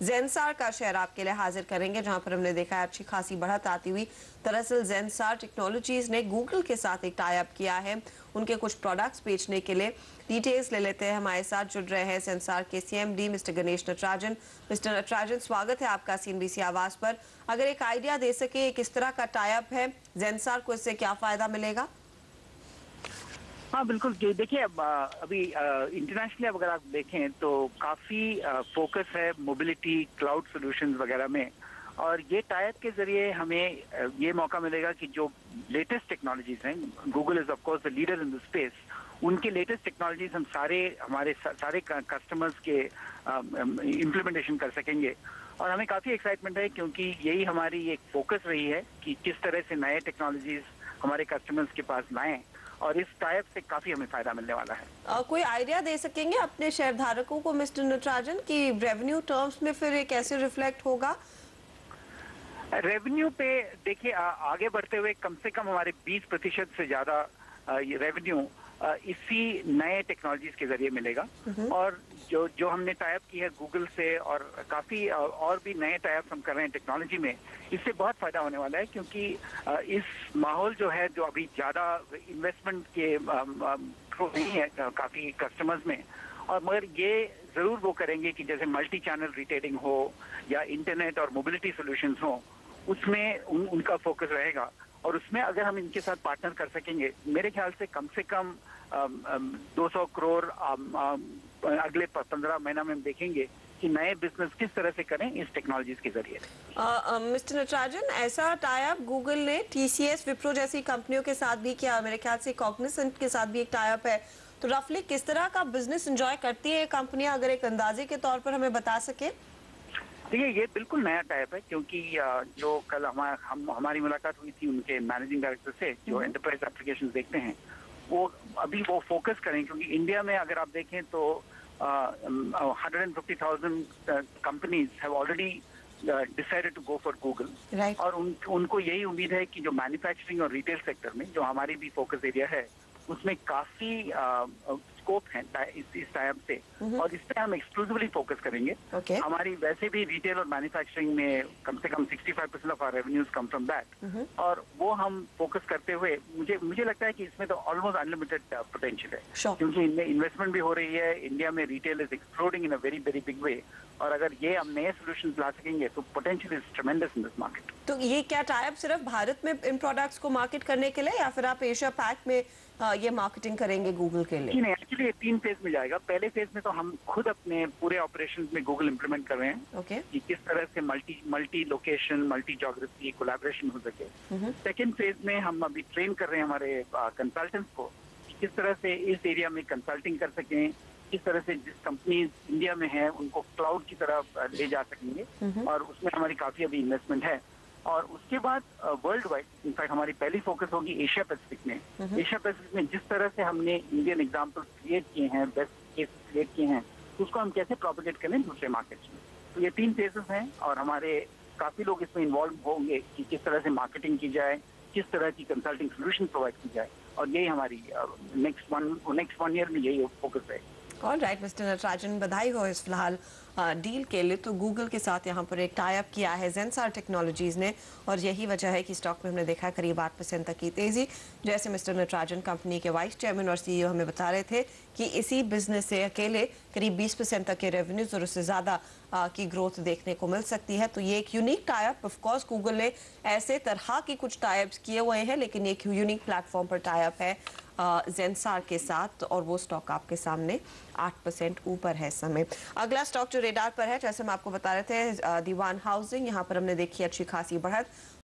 ज़ेनसार का शेयर आपके लिए हाजिर करेंगे, जहां पर हमने देखा है अच्छी खासी बढ़त आती हुई। दरअसल ज़ेनसार टेक्नोलॉजीज ने गूगल के साथ एक टाई अप किया है उनके कुछ प्रोडक्ट्स बेचने के लिए। डिटेल्स ले लेते हैं, हमारे साथ जुड़ रहे हैं ज़ेनसार के CMD mister Ganesh Natarajan. Mister Natarajan, स्वागत है आपका CNBC आवाज पर। अगर एक आइडिया दे सके किस तरह का टाई अप है, ज़ेनसार को इससे क्या फायदा मिलेगा? हाँ बिल्कुल जी, देखिए अभी इंटरनेशनली अगर आप देखें तो काफ़ी फोकस है मोबिलिटी क्लाउड सॉल्यूशंस वगैरह में, और ये टाइप के जरिए हमें ये मौका मिलेगा कि जो लेटेस्ट टेक्नोलॉजीज हैं, Google is of course the leader in the space, उनके लेटेस्ट टेक्नोलॉजीज हम हमारे सारे कस्टमर्स के इम्प्लीमेंटेशन कर सकेंगे। और हमें काफ़ी एक्साइटमेंट है क्योंकि यही हमारी एक फोकस रही है कि किस तरह से नए टेक्नोलॉजीज हमारे कस्टमर्स के पास लाएं, और इस टाइप से काफी हमें फायदा मिलने वाला है। कोई आइडिया दे सकेंगे अपने शेयर धारकों को मिस्टर नटराजन कि रेवेन्यू टर्म्स में फिर ये कैसे रिफ्लेक्ट होगा? रेवेन्यू पे देखिए आगे बढ़ते हुए कम से कम हमारे 20% से ज्यादा ये रेवेन्यू इसी नए टेक्नोलॉजीज के जरिए मिलेगा। और जो हमने टाइप की है गूगल से, और काफी और भी नए टाइप हम कर रहे हैं टेक्नोलॉजी में, इससे बहुत फायदा होने वाला है क्योंकि इस माहौल जो है, जो अभी ज्यादा इन्वेस्टमेंट के थ्रू नहीं है काफी कस्टमर्स में, और मगर ये जरूर वो करेंगे कि जैसे मल्टी चैनल रिटेलिंग हो या इंटरनेट और मोबिलिटी सॉल्यूशंस हो, उसमें उनका फोकस रहेगा। और उसमें अगर हम इनके साथ पार्टनर कर सकेंगे, मेरे ख्याल से कम 200 करोड़ अगले 15 महीना में हम देखेंगे कि नए बिजनेस किस तरह से करें इस टेक्नोलॉजीज के जरिए। मिस्टर नटराजन, ऐसा टाई अप गूगल ने TCS, विप्रो जैसी कंपनियों के साथ भी किया, मेरे ख्याल से कॉग्निसेंट के साथ भी एक टाई अप है, तो रफली किस तरह का बिजनेस एंजॉय करती है कंपनियां, अगर एक अंदाजे के तौर पर हमें बता सके? देखिए ये बिल्कुल नया टाइप है क्योंकि जो कल हमारी मुलाकात हुई थी उनके मैनेजिंग डायरेक्टर से, जो एंटरप्राइज एप्लीकेशंस देखते हैं, वो अभी वो फोकस करें क्योंकि इंडिया में अगर आप देखें तो 150,000 companies have already decided to go for Google. और उनको यही उम्मीद है कि जो मैन्युफैक्चरिंग और रिटेल सेक्टर में जो हमारी भी फोकस एरिया है, उसमें काफी स्कोप है इस टाइप से, और इस पे हम एक्सक्लूसिवली फोकस करेंगे। हमारी वैसे भी रिटेल और मैन्युफैक्चरिंग में कम से कम 65% of our revenues come from that, और वो हम फोकस करते हुए मुझे लगता है कि इसमें तो ऑलमोस्ट अनलिमिटेड पोटेंशियल है क्योंकि इनमें इन्वेस्टमेंट भी हो रही है। इंडिया में retail is exploding in a very very big way, और अगर ये हम नए सोल्यूशन ला सकेंगे तो potential is ट्रेमेंडस in this market. तो ये क्या टाई अप सिर्फ भारत में इन प्रोडक्ट्स को मार्केट करने के लिए, या फिर आप एशिया पैक में ये मार्केटिंग करेंगे गूगल के लिए? नहीं, एक्चुअली ये 3 फेज में जाएगा। पहले फेज में तो हम खुद अपने पूरे ऑपरेशंस में गूगल इंप्लीमेंट कर रहे हैं कि किस तरह से multi location, multi geography collaboration हो सके। सेकेंड फेज में हम अभी ट्रेन कर रहे हैं हमारे कंसल्टेंट्स को किस तरह से इस एरिया में कंसल्टिंग कर सकें, किस तरह से जिस कंपनीज इंडिया में है उनको क्लाउड की तरफ ले जा सकेंगे, और उसमें हमारी काफी अभी इन्वेस्टमेंट है। और उसके बाद वर्ल्ड वाइड इनफैक्ट हमारी पहली फोकस होगी एशिया पैसिफिक में। एशिया पैसिफिक में जिस तरह से हमने इंडियन एग्जांपल क्रिएट किए हैं, बेस्ट केस क्रिएट किए हैं, उसको हम कैसे प्रोपेगेट करें दूसरे मार्केट्स में। तो ये 3 फेजेस हैं, और हमारे काफी लोग इसमें इन्वॉल्व होंगे कि किस तरह से मार्केटिंग की जाए, किस तरह की कंसल्टिंग सोल्यूशन प्रोवाइड की जाए, और यही हमारी नेक्स्ट वन ईयर में यही फोकस है। ऑलराइट मिस्टर नटराजन, बधाई हो इस फिलहाल डील के लिए। तो गूगल के साथ यहाँ पर एक टाई अप किया है ज़ेनसार टेक्नोलॉजीज ने, और यही वजह है कि स्टॉक में हमने देखा करीब 8% तक की तेजी। जैसे मिस्टर नटराजन कंपनी के वाइस चेयरमैन और CEO हमें बता रहे थे कि इसी बिजनेस से अकेले करीब 20% तक के रेवेन्यूज और उससे ज़्यादा की ग्रोथ देखने को मिल सकती है। तो ये एक unique tie up, of course Google ने ऐसे तरह की कुछ टाई अप्स किए हुए हैं, लेकिन एक यूनिक प्लेटफॉर्म पर टाई अप है ज़ेनसार के साथ, और वो स्टॉक आपके सामने 8% ऊपर है इस समय। अगला स्टॉक जो रेडार पर है, जैसे हम आपको बता रहे थे, दीवान हाउसिंग, यहाँ पर हमने देखी अच्छी खासी बढ़त।